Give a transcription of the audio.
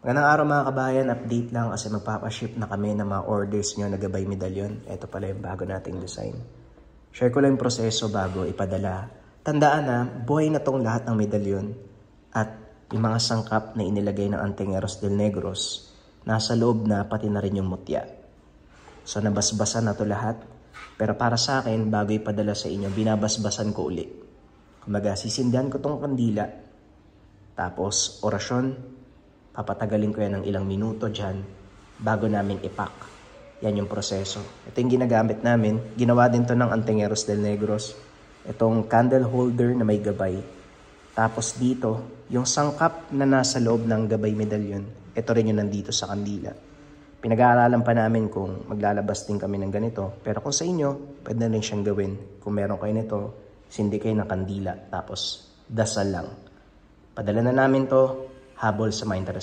Magandang araw mga kabayan, update lang kasi magpapaship na kami ng mga orders nyo na gabay medalyon. Ito pala yung bago nating design. Share ko lang yung proseso bago ipadala. Tandaan na, buhay na tong lahat ng medalyon at yung mga sangkap na inilagay ng Antingeros del Negros, nasa loob na pati na rin yung mutya. So nabasbasan na to lahat. Pero para sa akin, bago ipadala sa inyo, binabasbasan ko uli. Kumbaga, sisindihan ko tong kandila. Tapos, orasyon. Papatagalin ko yan ng ilang minuto dyan bago namin ipack. Yan yung proseso. Ito yung ginagamit namin. Ginawa din to ng Antingeros del Negros. Itong candle holder na may gabay. Tapos dito, yung sangkap na nasa loob ng gabay medalyon, ito rin yung nandito sa kandila. Pinag-aaralan pa namin kung maglalabas din kami ng ganito. Pero kung sa inyo, pwede na rin siyang gawin. Kung meron kayo nito, sindi kayo ng kandila. Tapos, dasal lang. Padala na namin to, habol sa mga interes.